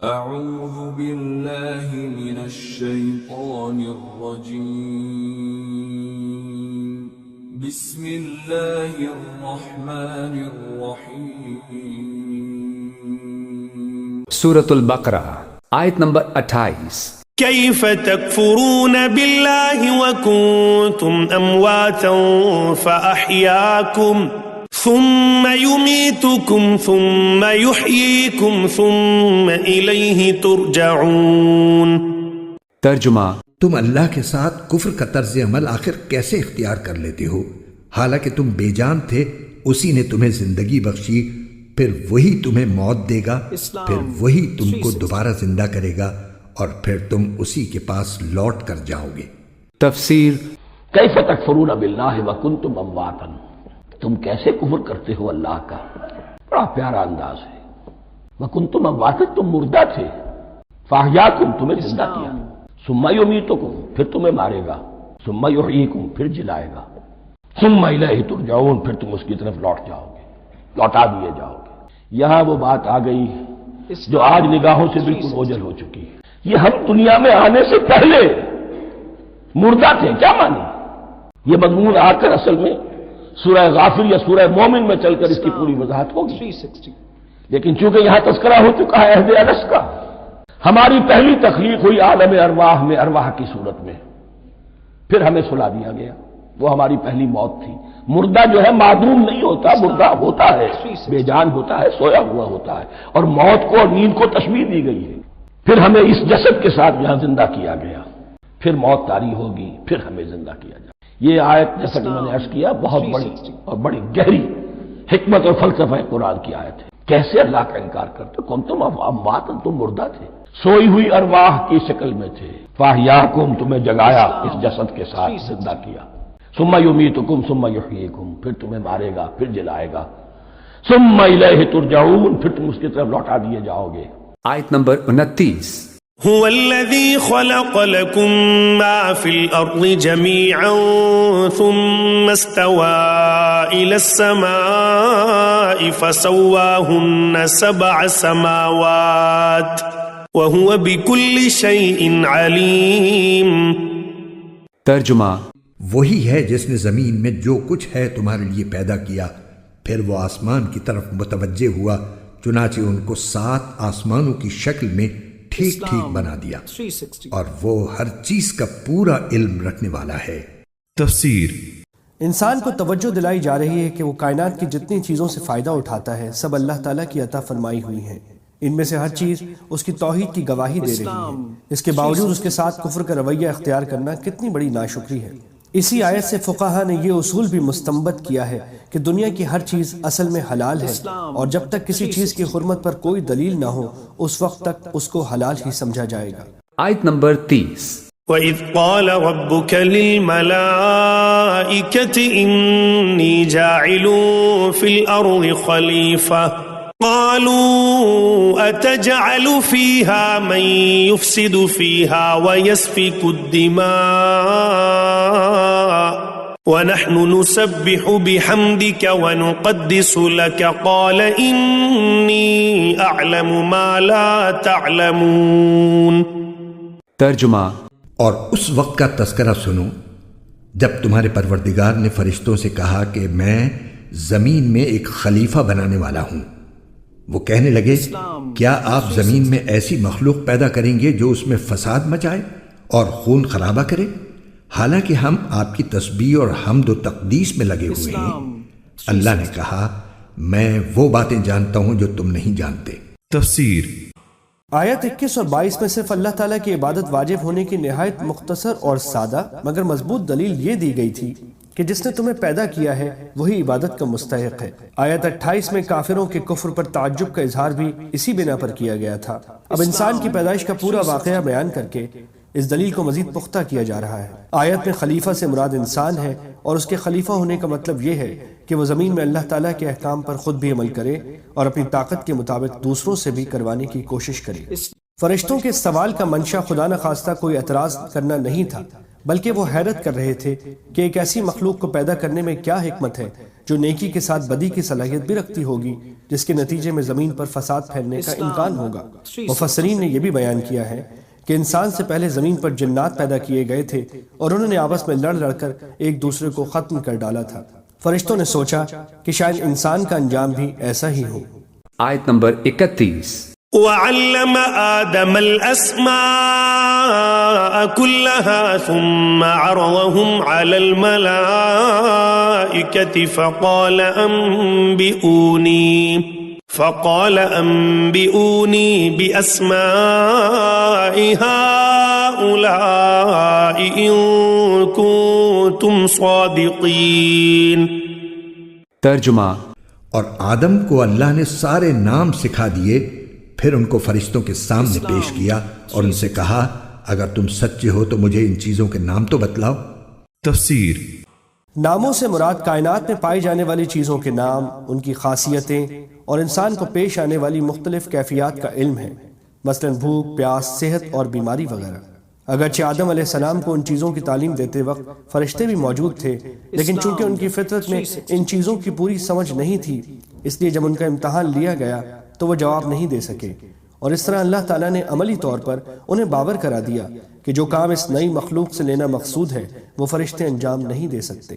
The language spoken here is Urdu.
أعوذ بالله من الشيطان الرجيم بسم الله الرحمن الرحيم سورة البقرہ آیت نمبر 28۔ كيف تكفرون بالله وكنتم أمواتا فأحياكم ثم يميتكم ثم يحييكم ثم إليه ترجعون۔ ترجمہ: تم اللہ کے ساتھ کفر کا طرز عمل آخر کیسے اختیار کر لیتے ہو، حالانکہ تم بے جان تھے، اسی نے تمہیں زندگی بخشی، پھر وہی تمہیں موت دے گا، پھر وہی تم کو دوبارہ زندہ کرے گا، اور پھر تم اسی کے پاس لوٹ کر جاؤ گے۔ تفسیر: کیف تکفرون باللہ وکنتم امواتا، تم کیسے کفر کرتے ہو اللہ کا۔ بڑا پیارا انداز ہے۔ وکنتم امواتا، تم مردہ تھے، فاحیاکم، تمہیں زندہ کیا، ثم یمیتکم، پھر تمہیں مارے گا، ثم یحییکم، پھر جلائے گا، ثم الیہ ترجعون، پھر تم اس کی طرف لوٹ جاؤ گے، لوٹا دیے جاؤ گے۔ یہاں وہ بات آ گئی جو آج نگاہوں سے بالکل اوجھل ہو چکی ہے۔ یہ ہم دنیا میں آنے سے پہلے مردہ تھے، کیا مانی؟ یہ مضمون آ کر اصل میں سورہ غافر یا سورہ مومن میں چل کر اس کی پوری وضاحت ہوگی، لیکن چونکہ یہاں تذکرہ ہو چکا ہے عہد انس کا، ہماری پہلی تخلیق ہوئی عالم ارواح میں، ارواح کی صورت میں، پھر ہمیں سلا دیا گیا، وہ ہماری پہلی موت تھی۔ مردہ جو ہے معدوم نہیں ہوتا، مردہ ہوتا ہے، بے جان ہوتا ہے، سویا ہوا ہوتا ہے، اور موت کو اور نیند کو تشبیہ دی گئی ہے۔ پھر ہمیں اس جسد کے ساتھ یہاں زندہ کیا گیا، پھر موت طاری ہوگی، پھر ہمیں زندہ کیا جائے۔ یہ آیت جیسا کہ میں نے عرض کیا بہت بڑی اور بڑی گہری حکمت اور فلسفہ قرآن کی آیت ہے۔ کیسے اللہ کا انکار کرتے؟ کون تم اموات، تم مردہ تھے، سوئی ہوئی ارواح کی شکل میں تھے، فاحیاکم، تمہیں جگایا، اس جسد کے ساتھ زندہ کیا، ثم یمیتکم ثم یحییکم، پھر تمہیں مارے گا، پھر جلائے گا، ثم الیہ ترجعون، پھر تم اس کی طرف لوٹا دیے جاؤ گے۔ آیت نمبر 29۔ هو الذي خلق لكم ما في الأرض جميعا ثم استوى إلى السماء فسواهن 7 سماوات وهو بكل شيء عليم۔ ترجمہ: وہی ہے جس نے زمین میں جو کچھ ہے تمہارے لیے پیدا کیا، پھر وہ آسمان کی طرف متوجہ ہوا، چنانچہ ان کو 7 آسمانوں کی شکل میں ٹھیک ٹھیک بنا دیا، اور وہ ہر چیز کا پورا علم رکھنے والا ہے۔ تفسیر: انسان کو توجہ دلائی جا رہی ہے کہ وہ کائنات کی جتنی چیزوں سے فائدہ اٹھاتا ہے سب اللہ تعالیٰ کی عطا فرمائی ہوئی ہیں، ان میں سے ہر چیز اس کی توحید کی گواہی دے رہی ہے، اس کے باوجود اس کے ساتھ کفر کا رویہ اختیار کرنا کتنی بڑی ناشکری ہے۔ اسی آیت سے فقہا نے یہ اصول بھی مستنبط کیا ہے کہ دنیا کی ہر چیز اصل میں حلال ہے، اور جب تک کسی چیز کی حرمت پر کوئی دلیل نہ ہو اس وقت تک اس کو حلال ہی سمجھا جائے گا۔ آیت نمبر 30۔ وَإِذْ قَالَ رَبُّكَ لِلْمَلَائِكَةِ إِنِّي جَاعِلٌ فِي الْأَرْضِ خَلِيفَةً قَالُوا أَتَجْعَلُ فِيهَا مَن يُفْسِدُ فِيهَا وَيَسْفِكُ الدِّمَاءَ وَنَحْنُ نُسَبِّحُ بِحَمْدِكَ وَنُقَدِّسُ لَكَ قَالَ إِنِّي أَعْلَمُ مَا لَا تَعْلَمُونَ۔ ترجمہ: اور اس وقت کا تذکرہ سنو جب تمہارے پروردگار نے فرشتوں سے کہا کہ میں زمین میں ایک خلیفہ بنانے والا ہوں۔ وہ کہنے لگے کیا آپ زمین میں ایسی مخلوق پیدا کریں گے جو اس میں فساد مچائے اور خون خرابہ کرے، حالانکہ ہم آپ کی تسبیح اور حمد و تقدیس میں لگے ہوئے ہیں۔ اللہ نے کہا میں وہ باتیں جانتا ہوں جو تم نہیں جانتے۔ تفسیر: آیت 21 اور 22 میں صرف اللہ تعالیٰ کی عبادت واجب ہونے کی نہایت مختصر اور سادہ مگر مضبوط دلیل یہ دی گئی تھی کہ جس نے تمہیں پیدا کیا ہے وہی عبادت کا مستحق ہے۔ آیت 28 میں کافروں کے کفر پر تعجب کا اظہار بھی اسی بنا پر کیا گیا تھا۔ اب انسان کی پیدائش کا پورا واقعہ بیان کر کے اس دلیل کو مزید پختہ کیا جا رہا ہے۔ آیت میں خلیفہ سے مراد انسان ہے، اور اس کے خلیفہ ہونے کا مطلب یہ ہے کہ وہ زمین میں اللہ تعالیٰ کے احکام پر خود بھی عمل کرے اور اپنی طاقت کے مطابق دوسروں سے بھی کروانے کی کوشش کرے۔ فرشتوں کے سوال کا منشا خدا نخواستہ کوئی اعتراض کرنا نہیں تھا، بلکہ وہ حیرت کر رہے تھے کہ ایک ایسی مخلوق کو پیدا کرنے میں کیا حکمت ہے جو نیکی کے ساتھ بدی کی صلاحیت بھی رکھتی ہوگی، جس کے نتیجے میں زمین پر فساد پھیلنے کا امکان ہوگا۔ مفسرین نے یہ بھی بیان کیا ہے کہ انسان سے پہلے زمین پر جنات پیدا کیے گئے تھے اور انہوں نے آپس میں لڑ لڑ کر ایک دوسرے کو ختم کر ڈالا تھا۔ فرشتوں نے سوچا کہ شاید انسان کا انجام بھی ایسا ہی ہو۔ آیت نمبر 31۔ وعلم آدم الأسماء كلها ثم عرضهم على الملائكة فقال أنبئوني بأسماء هؤلاء إن كنتم صادقين۔ ترجمہ۔ اور آدم کو اللہ نے سارے نام سکھا دیے، پھر ان کو فرشتوں کے سامنے پیش کیا اور ان سے کہا اگر تم سچے ہو تو مجھے ان چیزوں کے نام تو بتلاؤ۔ تفسیر۔ ناموں سے مراد کائنات میں پائی جانے والی چیزوں کے نام، ان کی خاصیتیں اور انسان کو پیش آنے والی مختلف کیفیات کا علم ہے، مثلا بھوک، پیاس، صحت اور بیماری وغیرہ۔ اگرچہ آدم علیہ السلام کو ان چیزوں کی تعلیم دیتے وقت فرشتے بھی موجود تھے، لیکن چونکہ ان کی فطرت میں ان چیزوں کی پوری سمجھ نہیں تھی، اس لیے جب ان کا امتحان لیا گیا تو وہ جواب نہیں دے سکے، اور اس طرح اللہ تعالیٰ نے عملی طور پر انہیں باور کرا دیا کہ جو کام اس نئی مخلوق سے لینا مقصود ہے وہ فرشتے انجام نہیں دے سکتے۔